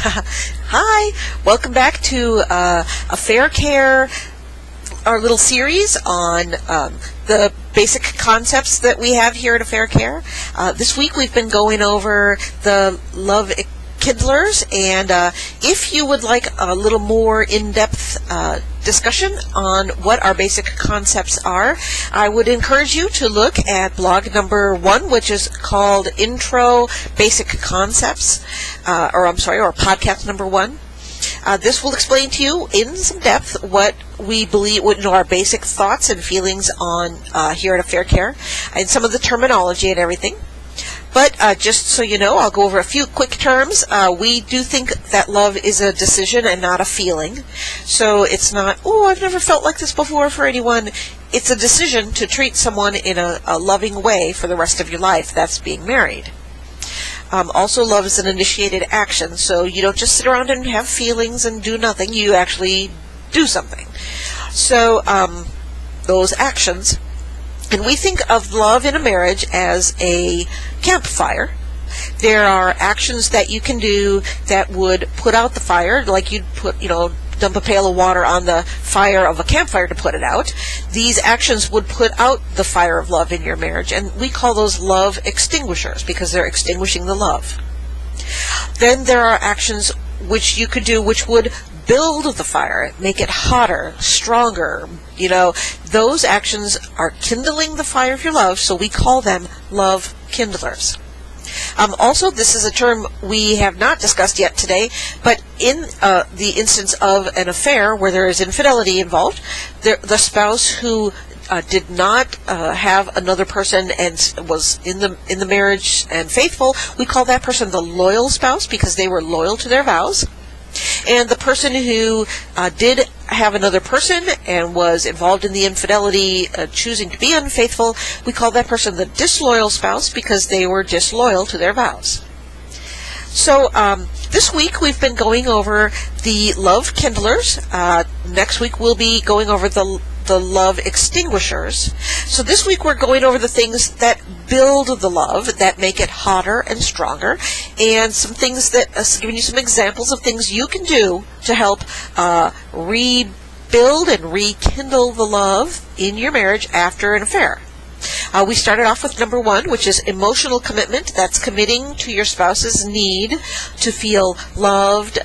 Hi, welcome back to Affaircare, our little series on the basic concepts that we have here at Affaircare. This week we've been going over the Love Kindlers, and if you would like a little more in-depth discussion on what our basic concepts are, I would encourage you to look at blog number 1, which is called Intro Basic Concepts, or podcast number 1. This will explain to you in some depth what we believe, our basic thoughts and feelings on here at Affaircare, and some of the terminology and everything. But just so you know, I'll go over a few quick terms. We do think that love is a decision and not a feeling. So it's not, I've never felt like this before for anyone. It's a decision to treat someone in a loving way for the rest of your life. That's being married. Also, love is an initiated action. So you don't just sit around and have feelings and do nothing. You actually do something. So those actions. And we think of love in a marriage as a campfire. There are actions that you can do that would put out the fire, like you'd dump a pail of water on the fire of a campfire to put it out. These actions would put out the fire of love in your marriage, and we call those love extinguishers because they're extinguishing the love. Then there are actions which you could do which would build the fire, make it hotter, stronger. Those actions are kindling the fire of your love, so we call them love kindlers. Also, this is a term we have not discussed yet today, but in the instance of an affair where there is infidelity involved, the spouse who did not have another person and was in the marriage and faithful, we call that person the loyal spouse because they were loyal to their vows. And the person who did have another person and was involved in the infidelity, choosing to be unfaithful, we call that person the disloyal spouse because they were disloyal to their vows. So this week we've been going over the love kindlers. Next week we'll be going over the love extinguishers. So this week we're going over the things that build the love, that make it hotter and stronger, and some things that, giving you some examples of things you can do to help rebuild and rekindle the love in your marriage after an affair. We started off with number 1, which is emotional commitment. That's committing to your spouse's need to feel loved,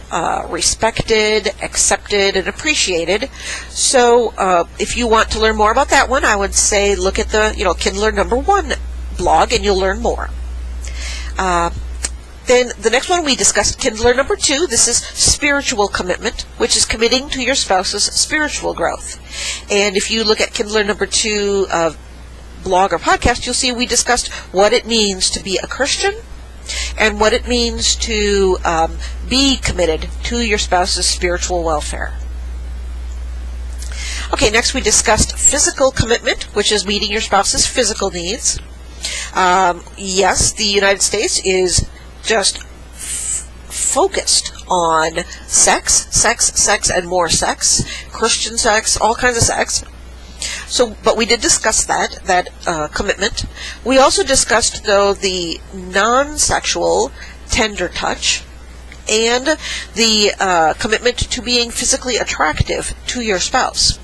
respected, accepted, and appreciated. So if you want to learn more about that one, I would say look at the Kindler number 1 blog, and you'll learn more. Then the next one we discussed, Kindler number 2. This is spiritual commitment, which is committing to your spouse's spiritual growth. And if you look at Kindler number 2 blog or podcast, you'll see we discussed what it means to be a Christian and what it means to be committed to your spouse's spiritual welfare. Okay, next we discussed physical commitment, which is meeting your spouse's physical needs. Yes, the United States is just focused on sex, and more sex, Christian sex, all kinds of sex. So, but we did discuss that commitment. We also discussed, though, the non-sexual tender touch and the commitment to being physically attractive to your spouse.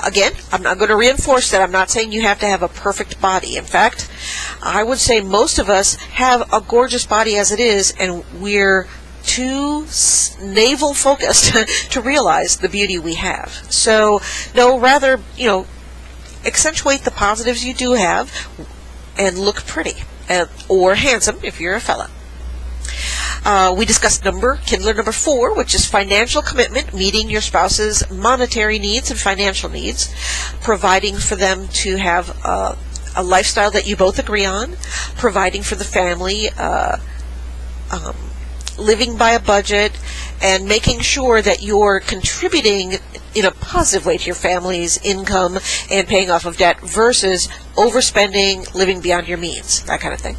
Again, I'm not going to reinforce that. I'm not saying you have to have a perfect body. In fact, I would say most of us have a gorgeous body as it is, and we're too navel focused to realize the beauty we have. So, no, rather, accentuate the positives you do have and look pretty or handsome if you're a fella. We discussed Kindler number 4, which is financial commitment, meeting your spouse's monetary needs and financial needs, providing for them to have a lifestyle that you both agree on, providing for the family, living by a budget, and making sure that you're contributing in a positive way to your family's income and paying off of debt versus overspending, living beyond your means, that kind of thing.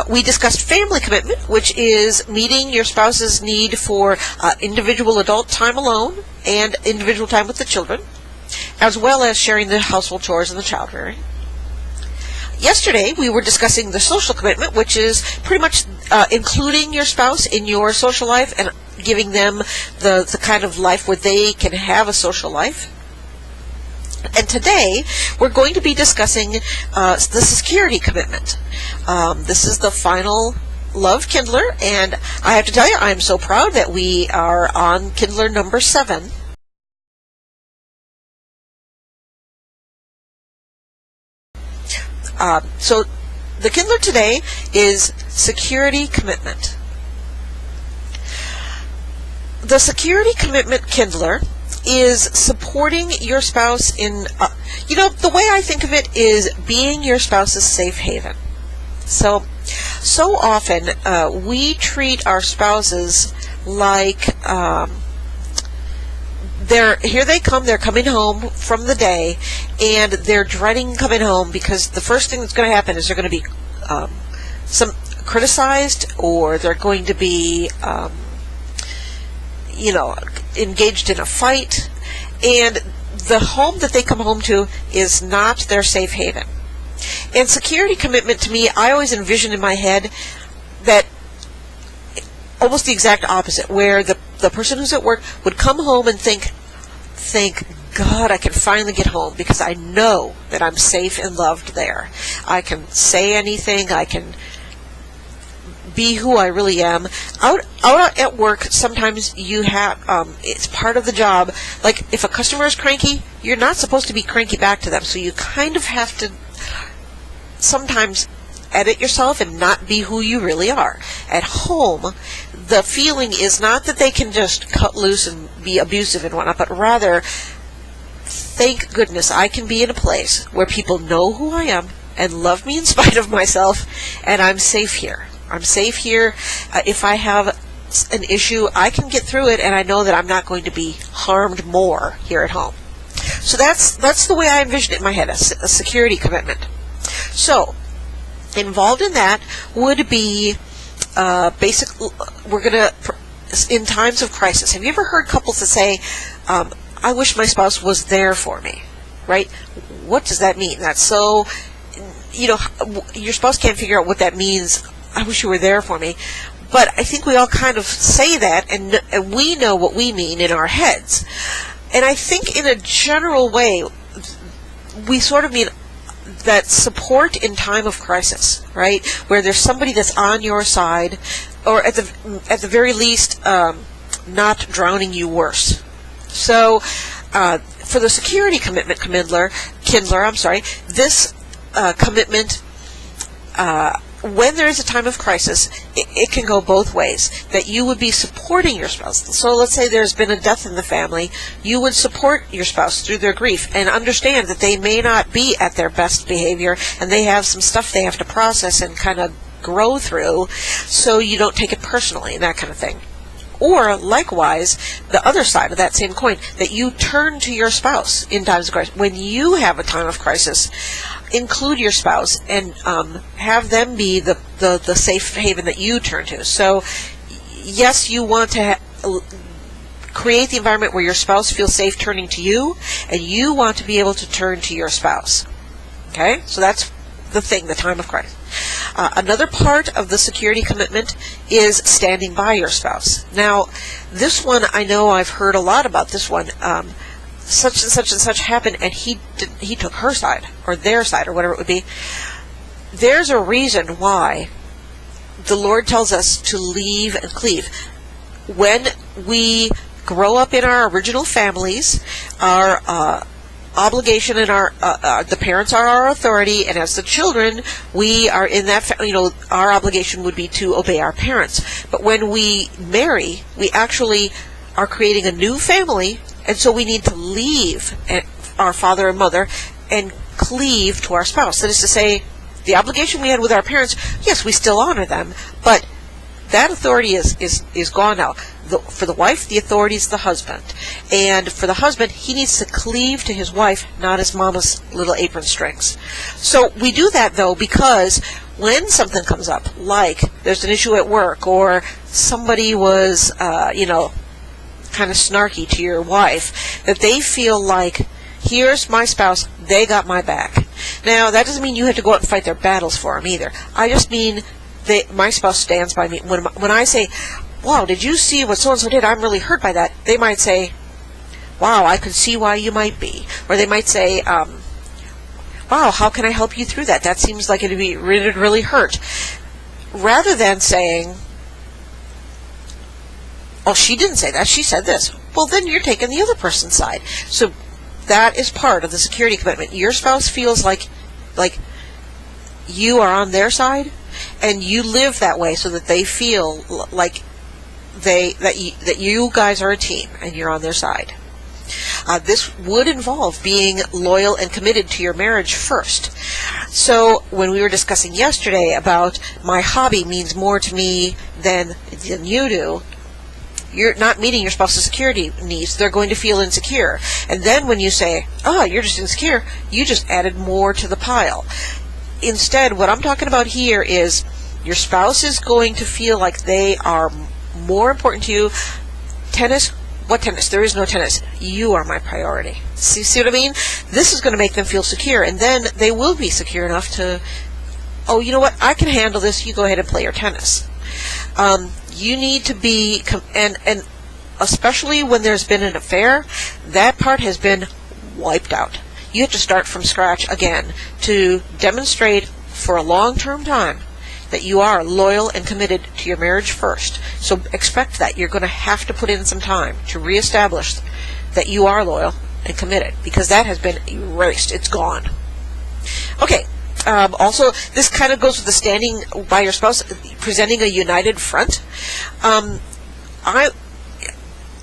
We discussed family commitment, which is meeting your spouse's need for individual adult time alone and individual time with the children, as well as sharing the household chores and the child rearing. Yesterday, we were discussing the social commitment, which is pretty much including your spouse in your social life and giving them the kind of life where they can have a social life. And today, we're going to be discussing the security commitment. This is the final Love Kindler, and I have to tell you, I'm so proud that we are on Kindler number 7. So the Kindler today is security commitment. The security commitment Kindler is supporting your spouse in, the way I think of it is being your spouse's safe haven. So often we treat our spouses like they're coming home from the day, and they're dreading coming home because the first thing that's going to happen is they're going to be criticized, or they're going to be engaged in a fight, and the home that they come home to is not their safe haven. And security commitment, to me, I always envision in my head that almost the exact opposite, where the person who's at work would come home and think, thank God I can finally get home because I know that I'm safe and loved there. I can say anything, I can be who I really am. Out at work, sometimes you have, it's part of the job. Like, if a customer is cranky, you're not supposed to be cranky back to them. So you kind of have to sometimes edit yourself and not be who you really are. At home, the feeling is not that they can just cut loose and be abusive and whatnot, but rather, thank goodness I can be in a place where people know who I am and love me in spite of myself, and I'm safe here. I'm safe here. If I have an issue, I can get through it, and I know that I'm not going to be harmed more here at home. So that's the way I envision it in my head, a security commitment. So, involved in that would be in times of crisis. Have you ever heard couples that say, I wish my spouse was there for me, right? What does that mean? That's so, your spouse can't figure out what that means. I wish you were there for me. But I think we all kind of say that, and we know what we mean in our heads. And I think in a general way, we sort of mean that support in time of crisis, right? Where there's somebody that's on your side, or at the very least, not drowning you worse. So, for the security commitment Kindler, this commitment, when there is a time of crisis, it can go both ways. That you would be supporting your spouse. So let's say there's been a death in the family, you would support your spouse through their grief and understand that they may not be at their best behavior and they have some stuff they have to process and kind of grow through, so you don't take it personally and that kind of thing. Or, likewise, the other side of that same coin, that you turn to your spouse in times of crisis. When you have a time of crisis, include your spouse and have them be the safe haven that you turn to. So, yes, you want to create the environment where your spouse feels safe turning to you, and you want to be able to turn to your spouse. Okay? So that's the thing, the time of crisis. Another part of the security commitment is standing by your spouse. Now, this one, I know I've heard a lot about this one. Such and such and such happened, and he took her side, or their side, or whatever it would be. There's a reason why the Lord tells us to leave and cleave. When we grow up in our original families, our obligation and the parents are our authority, and as the children, we are in that, our obligation would be to obey our parents. But when we marry, we actually are creating a new family, and so we need to leave our father and mother and cleave to our spouse. That is to say, the obligation we had with our parents, yes, we still honor them, but that authority is gone now. For the wife, the authority is the husband. And for the husband, he needs to cleave to his wife, not his mama's little apron strings. So we do that, though, because when something comes up, like there's an issue at work, or somebody was, kind of snarky to your wife, that they feel like, here's my spouse, they got my back. Now, that doesn't mean you have to go out and fight their battles for them either. I just mean my spouse stands by me. When I say, wow, did you see what so-and-so did? I'm really hurt by that. They might say, wow, I can see why you might be. Or they might say, wow, how can I help you through that? That seems like it'd be really, really hurt. Rather than saying, oh, she didn't say that, she said this. Well, then you're taking the other person's side. So that is part of the security commitment. Your spouse feels like you are on their side, and you live that way so that they feel like that you guys are a team and you're on their side. This would involve being loyal and committed to your marriage first. So when we were discussing yesterday about my hobby means more to me than you do, you're not meeting your spouse's security needs. They're going to feel insecure. And then when you say, oh, you're just insecure, you just added more to the pile. Instead, what I'm talking about here is your spouse is going to feel like they are more important to you. Tennis, what tennis? There is no tennis. You are my priority. See what I mean? This is going to make them feel secure, and then they will be secure enough to, oh, you know what? I can handle this. You go ahead and play your tennis. You need to be, and especially when there's been an affair, that part has been wiped out. You have to start from scratch again to demonstrate for a long-term time that you are loyal and committed to your marriage first. So expect that. You're going to have to put in some time to reestablish that you are loyal and committed, because that has been erased. It's gone. Okay. Also, this kind of goes with the standing by your spouse, presenting a united front.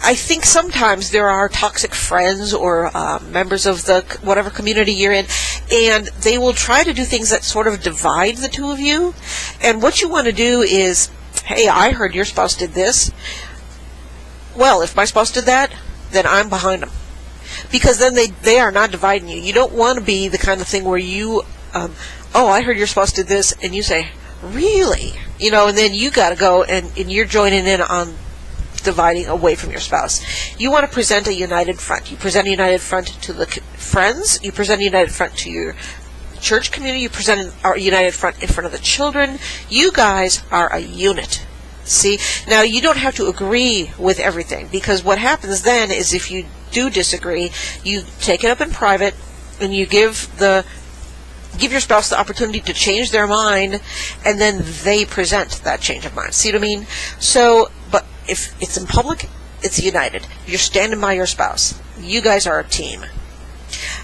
I think sometimes there are toxic friends or members of the whatever community you're in, and they will try to do things that sort of divide the two of you. And what you want to do is, hey, I heard your spouse did this. Well, if my spouse did that, then I'm behind them. Because then they are not dividing you. You don't want to be the kind of thing where you, oh, I heard your spouse did this, and you say, really? You know, and then you got to go and you're joining in on dividing away from your spouse. You want to present a united front. You present a united front to the friends. You present a united front to your church community. You present a united front in front of the children. You guys are a unit. See? Now, you don't have to agree with everything, because what happens then is if you do disagree, you take it up in private and you give your spouse the opportunity to change their mind, and then they present that change of mind. See what I mean? So, but if it's in public, it's united. You're standing by your spouse. You guys are a team.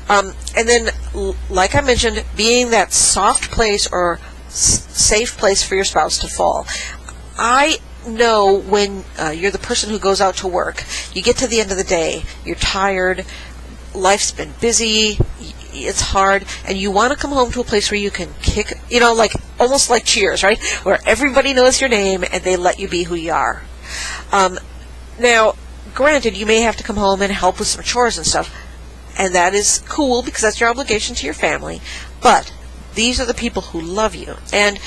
And then, like I mentioned, being that soft place or safe place for your spouse to fall. I know when you're the person who goes out to work, you get to the end of the day, you're tired, life's been busy, it's hard, and you want to come home to a place where you can kick, you know, like almost like Cheers, right? Where everybody knows your name and they let you be who you are. Now, granted, you may have to come home and help with some chores and stuff, and that is cool because that's your obligation to your family, but these are the people who love you and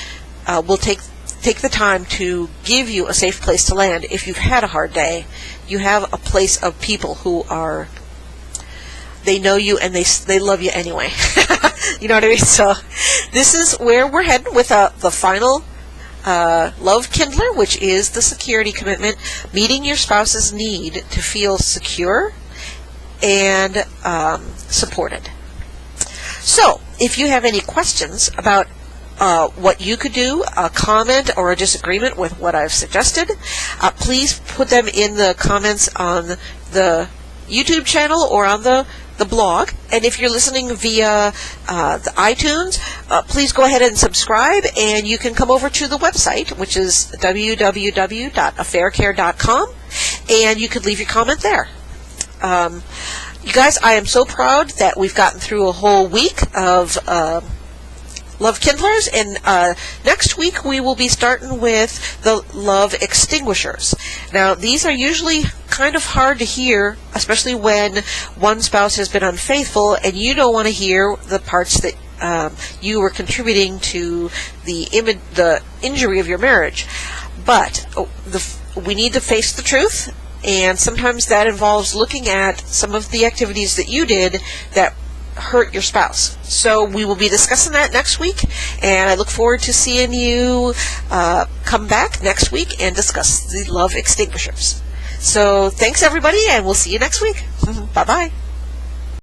will take the time to give you a safe place to land. If you've had a hard day, you have a place of people who are, they know you and they love you anyway. You know what I mean? So this is where we're heading with the final Love Kindler, which is the security commitment, meeting your spouse's need to feel secure and supported. So if you have any questions about what you could do, a comment or a disagreement with what I've suggested, please put them in the comments on the YouTube channel or on the blog. And if you're listening via the iTunes, please go ahead and subscribe, and you can come over to the website, which is www.affaircare.com, and you could leave your comment there. You guys, I am so proud that we've gotten through a whole week of Love Kindlers, and next week we will be starting with the Love Extinguishers. Now, these are usually kind of hard to hear, especially when one spouse has been unfaithful and you don't want to hear the parts that you were contributing to the injury of your marriage. But we need to face the truth, and sometimes that involves looking at some of the activities that you did that hurt your spouse. So we will be discussing that next week, and I look forward to seeing you come back next week and discuss the love extinguishers. So thanks everybody, and we'll see you next week. Bye-bye.